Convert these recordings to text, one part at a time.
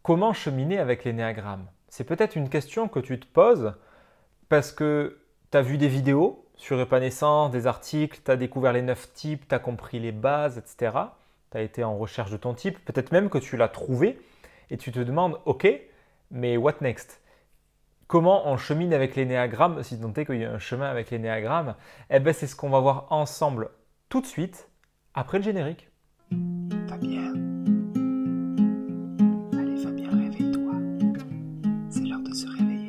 Comment cheminer avec l'énéagramme? C'est peut-être une question que tu te poses parce que tu as vu des vidéos sur Épanescence, des articles, tu as découvert les 9 types, tu as compris les bases, etc. Tu as été en recherche de ton type, peut-être même que tu l'as trouvé et tu te demandes, ok, mais what next? Comment on chemine avec l'énéagramme, si tant est qu'il y a un chemin avec l'énéagramme? Eh bien, c'est ce qu'on va voir ensemble tout de suite après le générique. Fabien, allez Fabien, réveille-toi. C'est l'heure de se réveiller.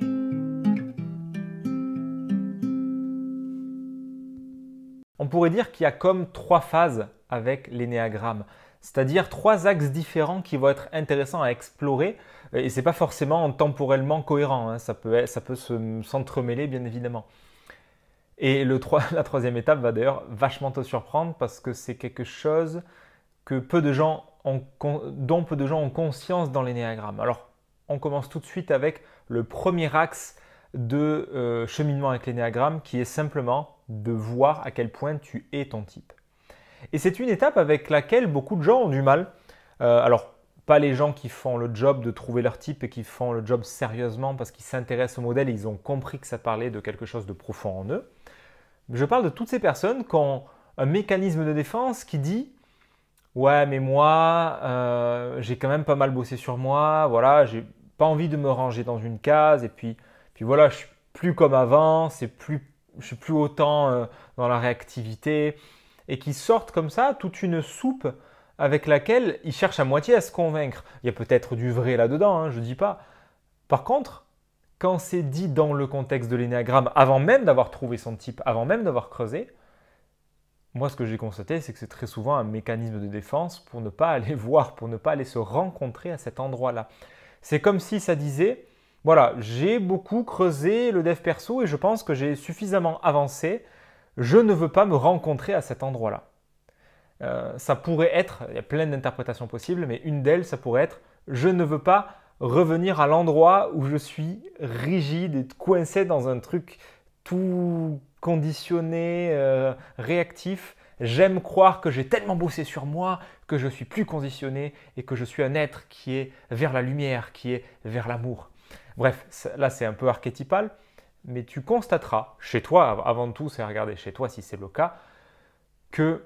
On pourrait dire qu'il y a comme 3 phases avec l'énéagramme, c'est-à-dire 3 axes différents qui vont être intéressants à explorer et ce n'est pas forcément temporellement cohérent, hein. Ça peut s'entremêler bien évidemment. Et la troisième étape va d'ailleurs vachement te surprendre parce que c'est quelque chose que dont peu de gens ont conscience dans l'énéagramme. Alors, on commence tout de suite avec le premier axe de cheminement avec l'énéagramme qui est simplement de voir à quel point tu es ton type. Et c'est une étape avec laquelle beaucoup de gens ont du mal. Alors, pas les gens qui font le job de trouver leur type et qui font le job sérieusement parce qu'ils s'intéressent au modèle et ils ont compris que ça parlait de quelque chose de profond en eux. Je parle de toutes ces personnes qui ont un mécanisme de défense qui dit ouais, mais moi, j'ai quand même pas mal bossé sur moi, voilà, j'ai pas envie de me ranger dans une case, et puis voilà, je suis plus comme avant, je suis plus autant dans la réactivité, et qui sortent comme ça toute une soupe avec laquelle ils cherchent à moitié à se convaincre. Il y a peut-être du vrai là-dedans, hein, je dis pas. Par contre, quand c'est dit dans le contexte de l'énéagramme, avant même d'avoir trouvé son type, avant même d'avoir creusé, moi, ce que j'ai constaté, c'est que c'est très souvent un mécanisme de défense pour ne pas aller voir, pour ne pas aller se rencontrer à cet endroit-là. C'est comme si ça disait, voilà, j'ai beaucoup creusé le dev perso et je pense que j'ai suffisamment avancé, je ne veux pas me rencontrer à cet endroit-là. Ça pourrait être, il y a plein d'interprétations possibles, mais une d'elles, ça pourrait être, je ne veux pas revenir à l'endroit où je suis rigide et coincé dans un truc tout conditionné, réactif. J'aime croire que j'ai tellement bossé sur moi que je suis plus conditionné et que je suis un être qui est vers la lumière, qui est vers l'amour. Bref, là c'est un peu archétypal, mais tu constateras chez toi, avant tout c'est regarder chez toi si c'est le cas, que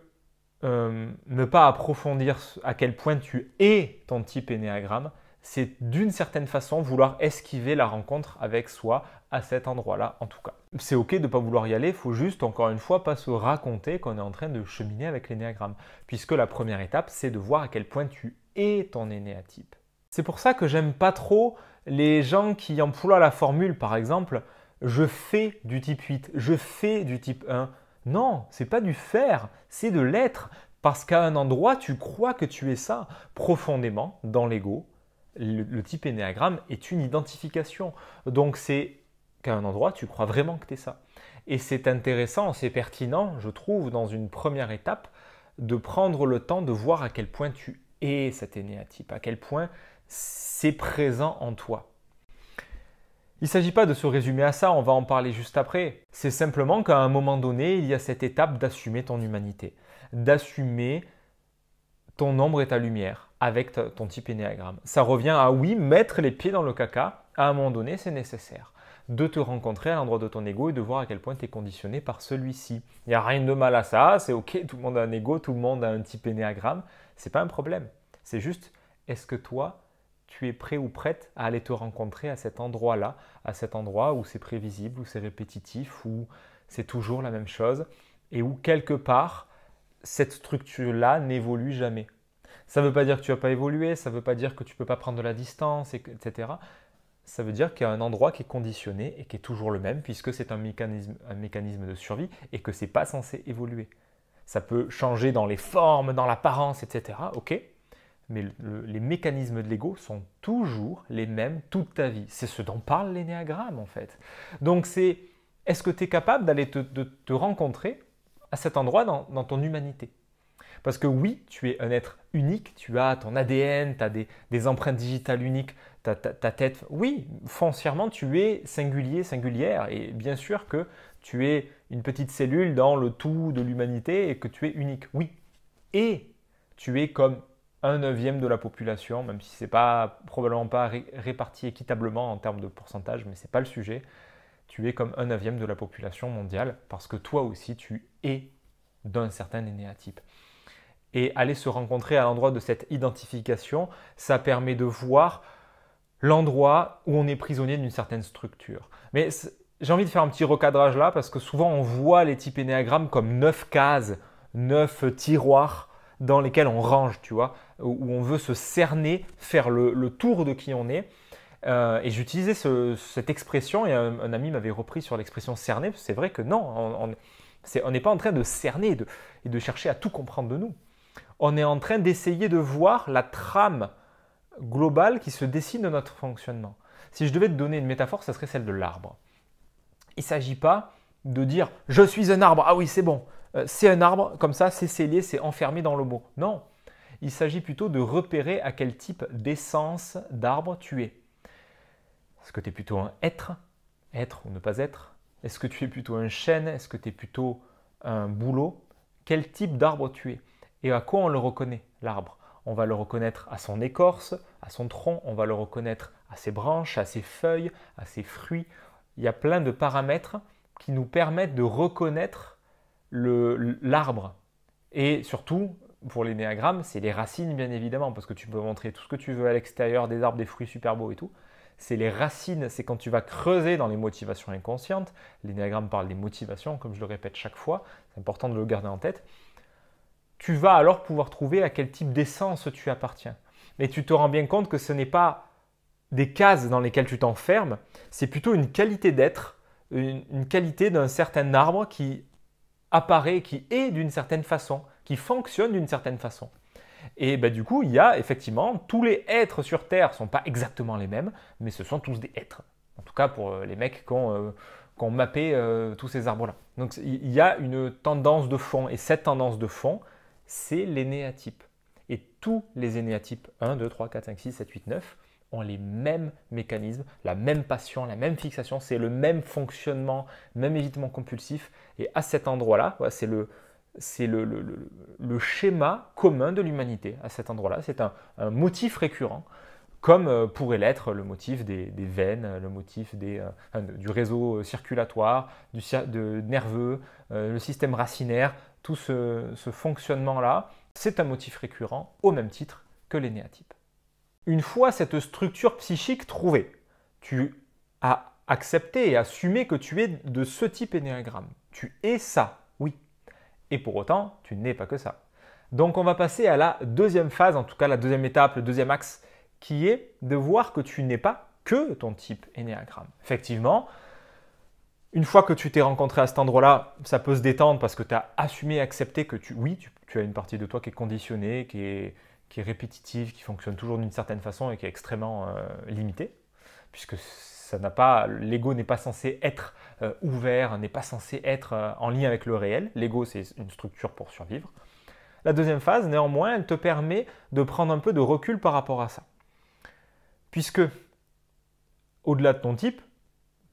ne pas approfondir à quel point tu es ton type énéagramme, c'est d'une certaine façon vouloir esquiver la rencontre avec soi à cet endroit-là en tout cas. C'est ok de ne pas vouloir y aller, il faut juste encore une fois pas se raconter qu'on est en train de cheminer avec l'énéagramme, puisque la première étape c'est de voir à quel point tu es ton énéatype. C'est pour ça que j'aime pas trop les gens qui emploient la formule par exemple je fais du type 8, je fais du type 1. Non, c'est pas du faire, c'est de l'être. Parce qu'à un endroit, tu crois que tu es ça. Profondément, dans l'ego, le type énéagramme est une identification. Donc c'est qu'à un endroit, tu crois vraiment que tu es ça. Et c'est intéressant, c'est pertinent, je trouve, dans une première étape, de prendre le temps de voir à quel point tu es cet énéatype, à quel point c'est présent en toi. Il ne s'agit pas de se résumer à ça, on va en parler juste après. C'est simplement qu'à un moment donné, il y a cette étape d'assumer ton humanité, d'assumer ton ombre et ta lumière avec ton type énéagramme. Ça revient à oui, mettre les pieds dans le caca, à un moment donné, c'est nécessaire. De te rencontrer à l'endroit de ton ego et de voir à quel point tu es conditionné par celui-ci. Il n'y a rien de mal à ça, c'est ok, tout le monde a un ego, tout le monde a un type énéagramme, c'est pas un problème. C'est juste, est-ce que toi, tu es prêt ou prête à aller te rencontrer à cet endroit-là, à cet endroit où c'est prévisible, où c'est répétitif, où c'est toujours la même chose, et où quelque part, cette structure-là n'évolue jamais. Ça ne veut pas dire que tu ne vas pas évoluer, ça ne veut pas dire que tu ne peux pas prendre de la distance, etc. Ça veut dire qu'il y a un endroit qui est conditionné et qui est toujours le même, puisque c'est un mécanisme de survie et que ce n'est pas censé évoluer. Ça peut changer dans les formes, dans l'apparence, etc. Ok, mais les mécanismes de l'ego sont toujours les mêmes toute ta vie. C'est ce dont parle l'énéagramme en fait. Donc c'est, est-ce que tu es capable d'aller te rencontrer à cet endroit dans ton humanité? Parce que oui, tu es un être unique, tu as ton ADN, tu as des empreintes digitales uniques, ta tête. Oui, foncièrement, tu es singulier, singulière. Et bien sûr que tu es une petite cellule dans le tout de l'humanité et que tu es unique. Oui. Et tu es comme 1/9 de la population, même si ce n'est pas, probablement pas réparti équitablement en termes de pourcentage, mais ce n'est pas le sujet. Tu es comme 1/9 de la population mondiale parce que toi aussi, tu es d'un certain énéatype. Et aller se rencontrer à l'endroit de cette identification, ça permet de voir l'endroit où on est prisonnier d'une certaine structure. Mais j'ai envie de faire un petit recadrage là parce que souvent on voit les types énéagrammes comme 9 cases, 9 tiroirs dans lesquels on range, tu vois, où on veut se cerner, faire le tour de qui on est. Et j'utilisais cette expression et un ami m'avait repris sur l'expression cerner. C'est vrai que non, on n'est pas en train de cerner et de chercher à tout comprendre de nous. On est en train d'essayer de voir la trame globale qui se dessine de notre fonctionnement. Si je devais te donner une métaphore, ça serait celle de l'arbre. Il ne s'agit pas de dire « je suis un arbre », ah oui c'est bon, c'est un arbre, comme ça c'est scellé, c'est enfermé dans le mot. Non, il s'agit plutôt de repérer à quel type d'essence d'arbre tu es. Est-ce que tu es plutôt un être ou ne pas être? Est-ce que tu es plutôt un chêne? Est-ce que tu es plutôt un bouleau? Quel type d'arbre tu es? Et à quoi on le reconnaît, l'arbre? On va le reconnaître à son écorce, à son tronc, on va le reconnaître à ses branches, à ses feuilles, à ses fruits. Il y a plein de paramètres qui nous permettent de reconnaître l'arbre. Et surtout, pour l'énéagramme, c'est les racines bien évidemment, parce que tu peux montrer tout ce que tu veux à l'extérieur des arbres, des fruits super beaux et tout. C'est les racines, c'est quand tu vas creuser dans les motivations inconscientes. L'énéagramme parle des motivations, comme je le répète chaque fois, c'est important de le garder en tête. Tu vas alors pouvoir trouver à quel type d'essence tu appartiens. Mais tu te rends bien compte que ce n'est pas des cases dans lesquelles tu t'enfermes, c'est plutôt une qualité d'être, une qualité d'un certain arbre qui apparaît, qui est d'une certaine façon, qui fonctionne d'une certaine façon. Et du coup, il y a effectivement, tous les êtres sur Terre ne sont pas exactement les mêmes, mais ce sont tous des êtres. En tout cas pour les mecs qui ont mappé tous ces arbres-là. Donc il y a une tendance de fond, et cette tendance de fond, c'est l'énéatype. Et tous les énéatypes 1, 2, 3, 4, 5, 6, 7, 8, 9 ont les mêmes mécanismes, la même passion, la même fixation, c'est le même fonctionnement, même évitement compulsif. Et à cet endroit-là, c'est le schéma commun de l'humanité. À cet endroit-là, c'est un motif récurrent, comme pourrait l'être le motif des veines, le motif du réseau circulatoire, du nerveux, le système racinaire. Tout ce fonctionnement-là, c'est un motif récurrent au même titre que l'énéatype. Une fois cette structure psychique trouvée, tu as accepté et assumé que tu es de ce type énéagramme. Tu es ça, oui. Et pour autant, tu n'es pas que ça. Donc on va passer à la deuxième phase, en tout cas la deuxième étape, le deuxième axe, qui est de voir que tu n'es pas que ton type énéagramme. Effectivement, une fois que tu t'es rencontré à cet endroit-là, ça peut se détendre parce que tu as assumé et accepté que tu as une partie de toi qui est conditionnée, qui est répétitive, qui fonctionne toujours d'une certaine façon et qui est extrêmement limitée, puisque l'ego n'est pas censé être ouvert, n'est pas censé être en lien avec le réel. L'ego, c'est une structure pour survivre. La deuxième phase, néanmoins, elle te permet de prendre un peu de recul par rapport à ça. Puisque, au-delà de ton type,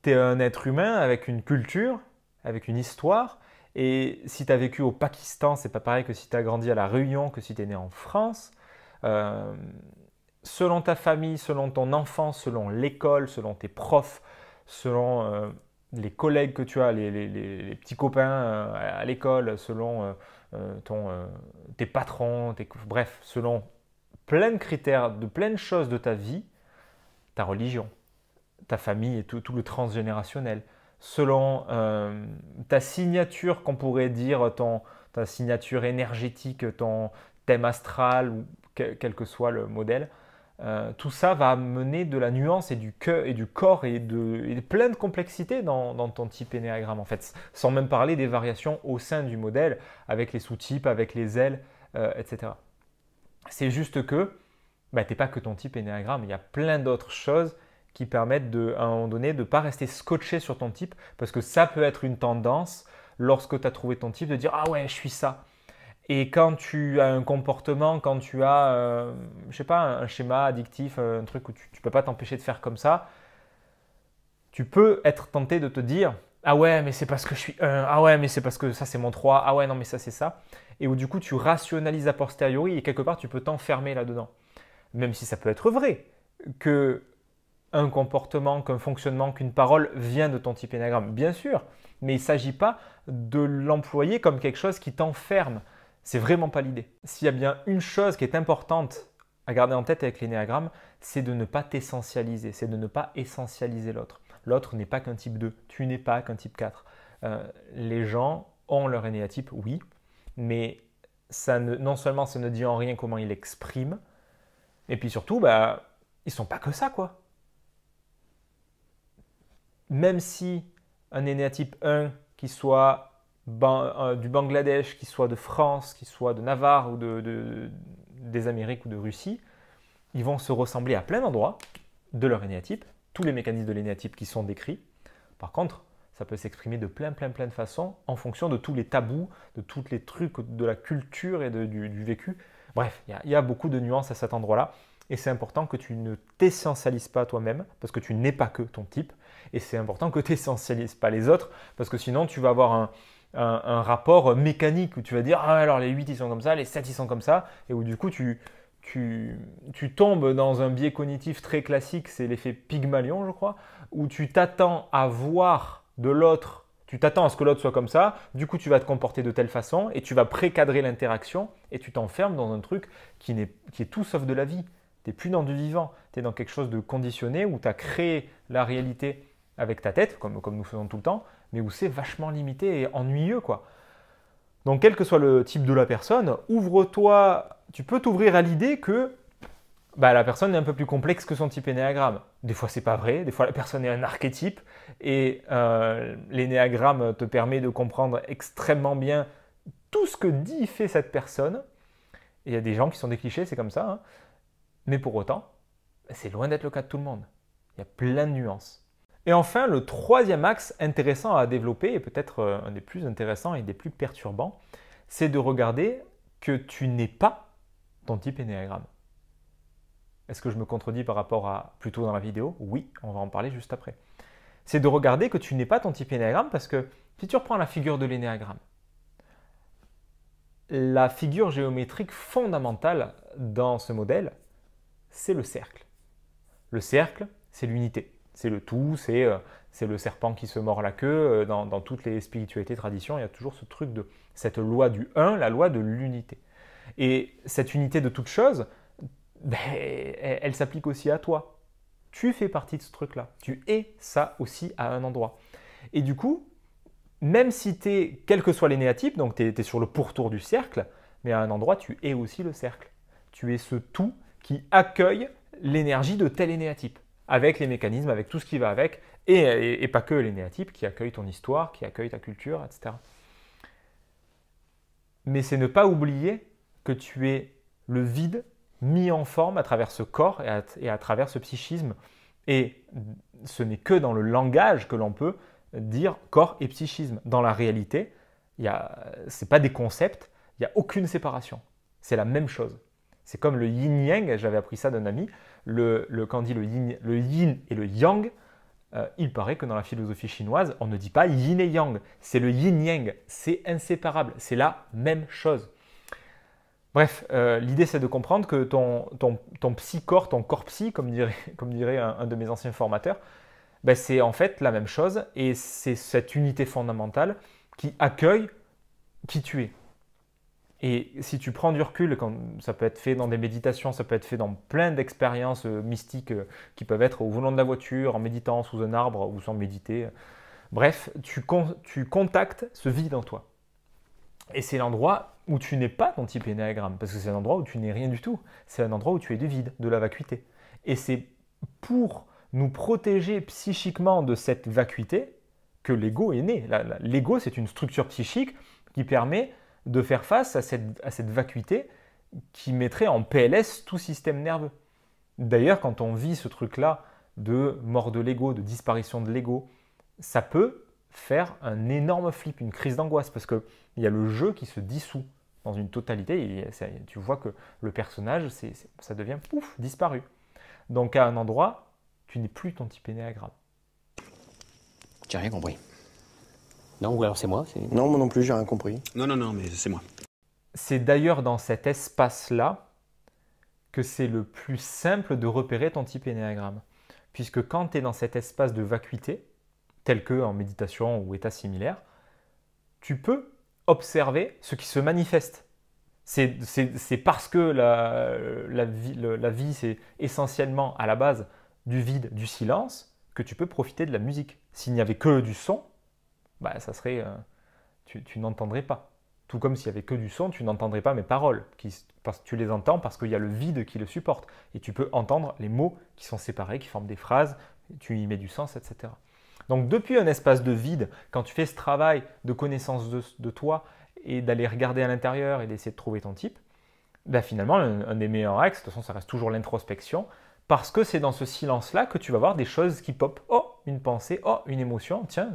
tu es un être humain avec une culture, avec une histoire. Et si tu as vécu au Pakistan, c'est pas pareil que si tu as grandi à La Réunion, que si tu es né en France. Selon ta famille, selon ton enfance, selon l'école, selon tes profs, selon les collègues que tu as, les petits copains à l'école, selon tes patrons, bref, selon plein de critères, de plein de choses de ta vie, ta religion, ta famille et tout le transgénérationnel, selon ta signature, qu'on pourrait dire, ta signature énergétique, ton thème astral, ou quel que soit le modèle, tout ça va amener de la nuance et du corps et de plein de complexité dans ton type énéagramme, en fait, sans même parler des variations au sein du modèle, avec les sous-types, avec les ailes, etc. C'est juste que tu n'es pas que ton type énéagramme, il y a plein d'autres choses qui permettent à un moment donné de ne pas rester scotché sur ton type, parce que ça peut être une tendance, lorsque tu as trouvé ton type, de dire « Ah ouais, je suis ça ». Et quand tu as un comportement, quand tu as, je sais pas, un schéma addictif, un truc où tu ne peux pas t'empêcher de faire comme ça, tu peux être tenté de te dire ah ouais, mais c'est parce que je suis 1, ah ouais, mais c'est parce que ça c'est mon 3, ah ouais, non, mais ça c'est ça. Et où du coup tu rationalises a posteriori et quelque part tu peux t'enfermer là-dedans. Même si ça peut être vrai, que un comportement, qu'un fonctionnement, qu'une parole vient de ton type énagramme, bien sûr, mais il ne s'agit pas de l'employer comme quelque chose qui t'enferme. C'est vraiment pas l'idée. S'il y a bien une chose qui est importante à garder en tête avec l'énéagramme, c'est de ne pas t'essentialiser, c'est de ne pas essentialiser l'autre. L'autre n'est pas qu'un type 2, tu n'es pas qu'un type 4. Les gens ont leur énéatype, oui, mais non seulement ça ne dit en rien comment ils l'expriment, et puis surtout, ils sont pas que ça, quoi. Même si un énéatype 1 qui soit du Bangladesh, qui soit de France, qui soit de Navarre ou des Amériques ou de Russie, ils vont se ressembler à plein d'endroits de leur énéatype, tous les mécanismes de l'énéatype qui sont décrits. Par contre, ça peut s'exprimer de plein de façons en fonction de tous les tabous, de tous les trucs de la culture et du vécu. Bref, il y a beaucoup de nuances à cet endroit-là. Et c'est important que tu ne t'essentialises pas toi-même, parce que tu n'es pas que ton type. Et c'est important que tu n'essentialises pas les autres, parce que sinon tu vas avoir un rapport mécanique où tu vas dire ah alors les 8 ils sont comme ça, les 7 ils sont comme ça, et où du coup tu tombes dans un biais cognitif très classique, c'est l'effet Pygmalion je crois, où tu t'attends à voir de l'autre, tu t'attends à ce que l'autre soit comme ça, du coup tu vas te comporter de telle façon, et tu vas précadrer l'interaction, et tu t'enfermes dans un truc qui est tout sauf de la vie. Tu n'es plus dans du vivant, tu es dans quelque chose de conditionné où tu as créé la réalité avec ta tête, comme nous faisons tout le temps, mais où c'est vachement limité et ennuyeux, quoi. Donc, quel que soit le type de la personne, ouvre-toi, tu peux t'ouvrir à l'idée que la personne est un peu plus complexe que son type énéagramme. Des fois, c'est pas vrai, des fois, la personne est un archétype et l'énéagramme te permet de comprendre extrêmement bien tout ce que dit et fait cette personne. Et il y a des gens qui sont des clichés, c'est comme ça, hein. Mais pour autant, c'est loin d'être le cas de tout le monde. Il y a plein de nuances. Et enfin, le troisième axe intéressant à développer, et peut-être un des plus intéressants et des plus perturbants, c'est de regarder que tu n'es pas ton type énéagramme. Est-ce que je me contredis par rapport à plus tôt dans la vidéo? Oui, on va en parler juste après. C'est de regarder que tu n'es pas ton type énéagramme parce que si tu reprends la figure de l'énéagramme, la figure géométrique fondamentale dans ce modèle, c'est le cercle. Le cercle, c'est l'unité. C'est le tout, c'est le serpent qui se mord la queue. Dans toutes les spiritualités, traditions, il y a toujours ce truc de cette loi du un, la loi de l'unité. Et cette unité de toute chose, elle s'applique aussi à toi. Tu fais partie de ce truc-là. Tu es ça aussi à un endroit. Et du coup, même si tu es, quel que soit l'énéatype, donc tu es sur le pourtour du cercle, mais à un endroit, tu es aussi le cercle. Tu es ce tout qui accueille l'énergie de tel énéatype, avec les mécanismes, avec tout ce qui va avec, et pas que l'énéatype qui accueille ton histoire, qui accueille ta culture, etc. Mais c'est ne pas oublier que tu es le vide mis en forme à travers ce corps et à travers ce psychisme. Et ce n'est que dans le langage que l'on peut dire corps et psychisme. Dans la réalité, ce n'est pas des concepts, il n'y a aucune séparation. C'est la même chose. C'est comme le yin-yang, j'avais appris ça d'un ami, quand on dit le yin et le yang, il paraît que dans la philosophie chinoise, on ne dit pas yin et yang, c'est le yin-yang, c'est inséparable, c'est la même chose. Bref, l'idée c'est de comprendre que ton psy-corps, ton corps psy, comme dirait un de mes anciens formateurs, c'est en fait la même chose et c'est cette unité fondamentale qui accueille qui tu es. Et si tu prends du recul, ça peut être fait dans des méditations, ça peut être fait dans plein d'expériences mystiques qui peuvent être au volant de la voiture, en méditant sous un arbre ou sans méditer. Bref, tu contactes ce vide en toi. Et c'est l'endroit où tu n'es pas ton type énéagramme, parce que c'est un endroit où tu n'es rien du tout. C'est un endroit où tu es du vide, de la vacuité. Et c'est pour nous protéger psychiquement de cette vacuité que l'ego est né. L'ego, c'est une structure psychique qui permet de faire face à cette vacuité qui mettrait en PLS tout système nerveux. D'ailleurs, quand on vit ce truc-là de mort de l'ego, de disparition de l'ego, ça peut faire un énorme flip, une crise d'angoisse, parce qu'il y a le jeu qui se dissout dans une totalité, et tu vois que le personnage, ça devient pouf, disparu. Donc à un endroit, tu n'es plus ton type énéagramme. J'ai rien compris. Non, ou alors c'est moi. Non, moi non plus, j'ai rien compris. Non, non, non, mais c'est moi. C'est d'ailleurs dans cet espace-là que c'est le plus simple de repérer ton type énéagramme. Puisque quand tu es dans cet espace de vacuité, tel que en méditation ou état similaire, tu peux observer ce qui se manifeste. C'est parce que la vie, c'est essentiellement à la base du vide, du silence, que tu peux profiter de la musique. S'il n'y avait que du son, bah, ça serait, tu n'entendrais pas. Tout comme s'il n'y avait que du son, tu n'entendrais pas mes paroles. Parce que tu les entends parce qu'il y a le vide qui le supporte. Et tu peux entendre les mots qui sont séparés, qui forment des phrases, tu y mets du sens, etc. Donc depuis un espace de vide, quand tu fais ce travail de connaissance de toi et d'aller regarder à l'intérieur et d'essayer de trouver ton type, ben finalement, un des meilleurs axes, de toute façon, ça reste toujours l'introspection, parce que c'est dans ce silence-là que tu vas voir des choses qui popent. Oh, une pensée, oh, une émotion, tiens,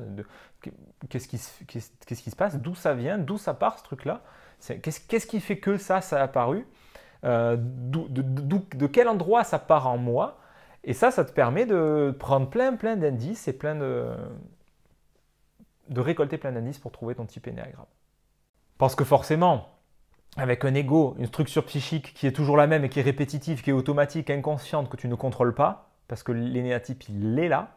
qu'est-ce qui se passe, d'où ça vient, d'où ça part ce truc-là, qu'est-ce qui fait que ça a apparu, de quel endroit ça part en moi, et ça te permet de prendre plein d'indices et de récolter plein d'indices pour trouver ton type énéagramme. Parce que forcément, avec un ego, une structure psychique qui est toujours la même et qui est répétitive, qui est automatique, inconsciente, que tu ne contrôles pas, parce que l'énéatype, il est là,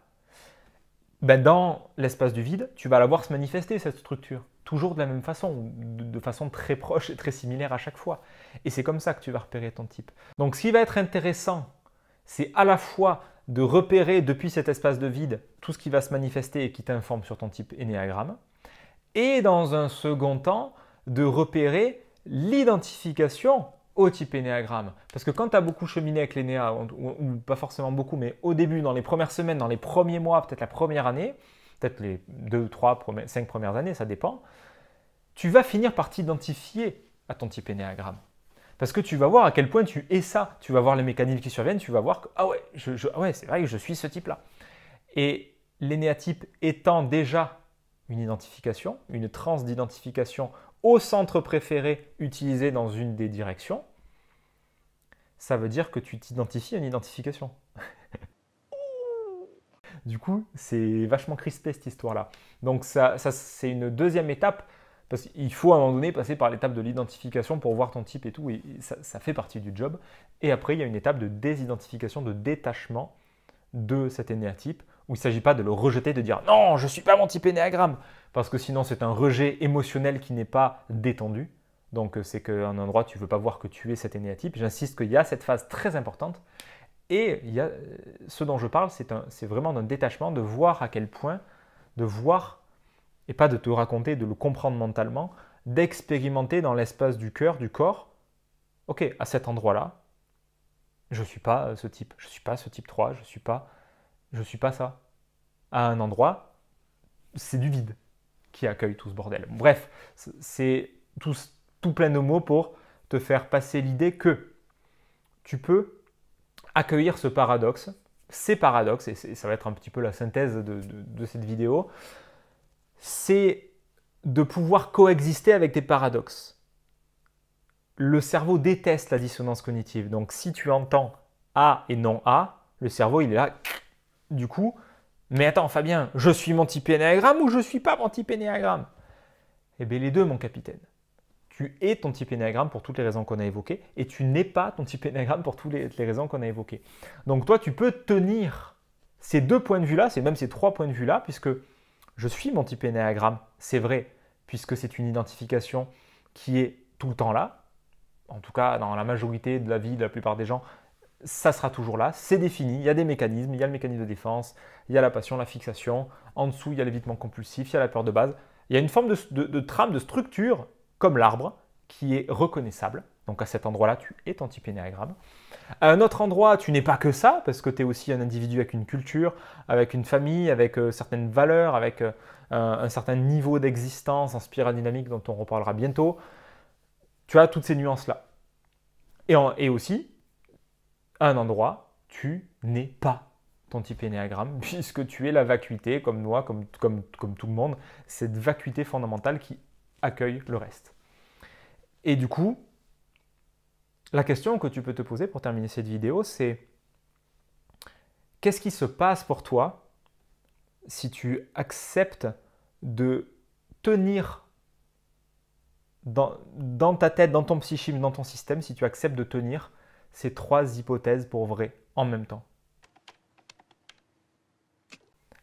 ben dans l'espace du vide, tu vas la voir se manifester, cette structure. Toujours de la même façon, de façon très proche et très similaire à chaque fois. Et c'est comme ça que tu vas repérer ton type. Donc ce qui va être intéressant, c'est à la fois de repérer depuis cet espace de vide tout ce qui va se manifester et qui t'informe sur ton type énéagramme, et dans un second temps, de repérer l'identification au type énéagramme. Parce que quand tu as beaucoup cheminé avec l'énéa, ou pas forcément beaucoup, mais au début, dans les premières semaines, dans les premiers mois, peut-être la première année, peut-être les 2, 3, 5 premières années, ça dépend, tu vas finir par t'identifier à ton type énéagramme. Parce que tu vas voir à quel point tu es ça. Tu vas voir les mécanismes qui surviennent, tu vas voir que, ah ouais, c'est vrai que je suis ce type-là. Et l'énéatype étant déjà une identification, une transe d'identification au centre préféré utilisé dans une des directions, ça veut dire que tu t'identifies à une identification. Du coup, c'est vachement crispé cette histoire-là. Donc ça c'est une deuxième étape, parce qu'il faut à un moment donné passer par l'étape de l'identification pour voir ton type et tout, et ça fait partie du job. Et après, il y a une étape de désidentification, de détachement de cet énéatype, où il ne s'agit pas de le rejeter, de dire « Non, je ne suis pas mon type énéagramme !» parce que sinon c'est un rejet émotionnel qui n'est pas détendu. Donc c'est qu'à un endroit, tu ne veux pas voir que tu es cet énéatype. J'insiste qu'il y a cette phase très importante. Et il y a, ce dont je parle, c'est vraiment d'un détachement, de voir à quel point, de voir, et pas de te raconter, de le comprendre mentalement, d'expérimenter dans l'espace du cœur, du corps. Ok, à cet endroit-là, je ne suis pas ce type. Je ne suis pas ce type 3, je ne suis pas ça. À un endroit, c'est du vide qui accueille tout ce bordel. Bref, c'est tout plein de mots pour te faire passer l'idée que tu peux accueillir ce paradoxe, ces paradoxes, et ça va être un petit peu la synthèse de cette vidéo, c'est de pouvoir coexister avec tes paradoxes. Le cerveau déteste la dissonance cognitive, donc si tu entends A et non A, le cerveau il est là, du coup, mais attends Fabien, je suis mon type énéagramme ou je ne suis pas mon type énéagramme? Eh bien les deux mon capitaine. Tu es ton type énéagramme pour toutes les raisons qu'on a évoquées et tu n'es pas ton type énéagramme pour toutes les raisons qu'on a évoquées. Donc toi tu peux tenir ces deux points de vue-là, c'est même ces trois points de vue-là, puisque je suis mon type énéagramme, c'est vrai, puisque c'est une identification qui est tout le temps là. En tout cas, dans la majorité de la vie de la plupart des gens, ça sera toujours là, c'est défini, il y a des mécanismes, il y a le mécanisme de défense, il y a la passion, la fixation, en dessous il y a l'évitement compulsif, il y a la peur de base, il y a une forme de trame, de structure, comme l'arbre, qui est reconnaissable. Donc à cet endroit-là, tu es ton type énéagramme. À un autre endroit, tu n'es pas que ça, parce que tu es aussi un individu avec une culture, avec une famille, avec certaines valeurs, avec un certain niveau d'existence en spirale dynamique dont on reparlera bientôt. Tu as toutes ces nuances-là. Et aussi, à un endroit, tu n'es pas ton type énéagramme, puisque tu es la vacuité, comme moi, comme tout le monde, cette vacuité fondamentale qui accueille le reste. Et du coup, la question que tu peux te poser pour terminer cette vidéo, c'est qu'est-ce qui se passe pour toi si tu acceptes de tenir dans ta tête, dans ton psychisme, dans ton système, si tu acceptes de tenir ces 3 hypothèses pour vrai en même temps.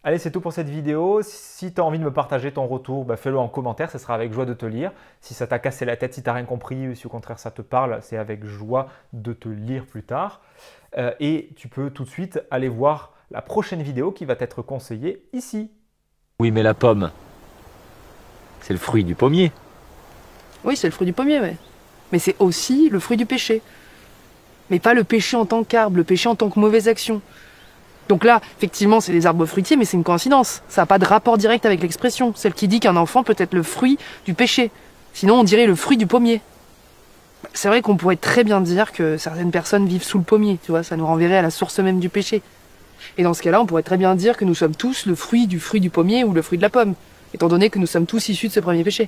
Allez, c'est tout pour cette vidéo. Si tu as envie de me partager ton retour, fais-le en commentaire, ce sera avec joie de te lire. Si ça t'a cassé la tête, si tu n'as rien compris, ou si au contraire ça te parle, c'est avec joie de te lire plus tard. Et tu peux tout de suite aller voir la prochaine vidéo qui va t'être conseillée ici. Oui, mais la pomme, c'est le fruit du pommier. Oui, c'est le fruit du pommier, ouais. Mais c'est aussi le fruit du péché. Mais pas le péché en tant qu'arbre, le péché en tant que mauvaise action. Donc là, effectivement, c'est des arbres fruitiers, mais c'est une coïncidence. Ça n'a pas de rapport direct avec l'expression, celle qui dit qu'un enfant peut être le fruit du péché. Sinon, on dirait le fruit du pommier. C'est vrai qu'on pourrait très bien dire que certaines personnes vivent sous le pommier, tu vois, ça nous renverrait à la source même du péché. Et dans ce cas-là, on pourrait très bien dire que nous sommes tous le fruit du pommier ou le fruit de la pomme, étant donné que nous sommes tous issus de ce premier péché.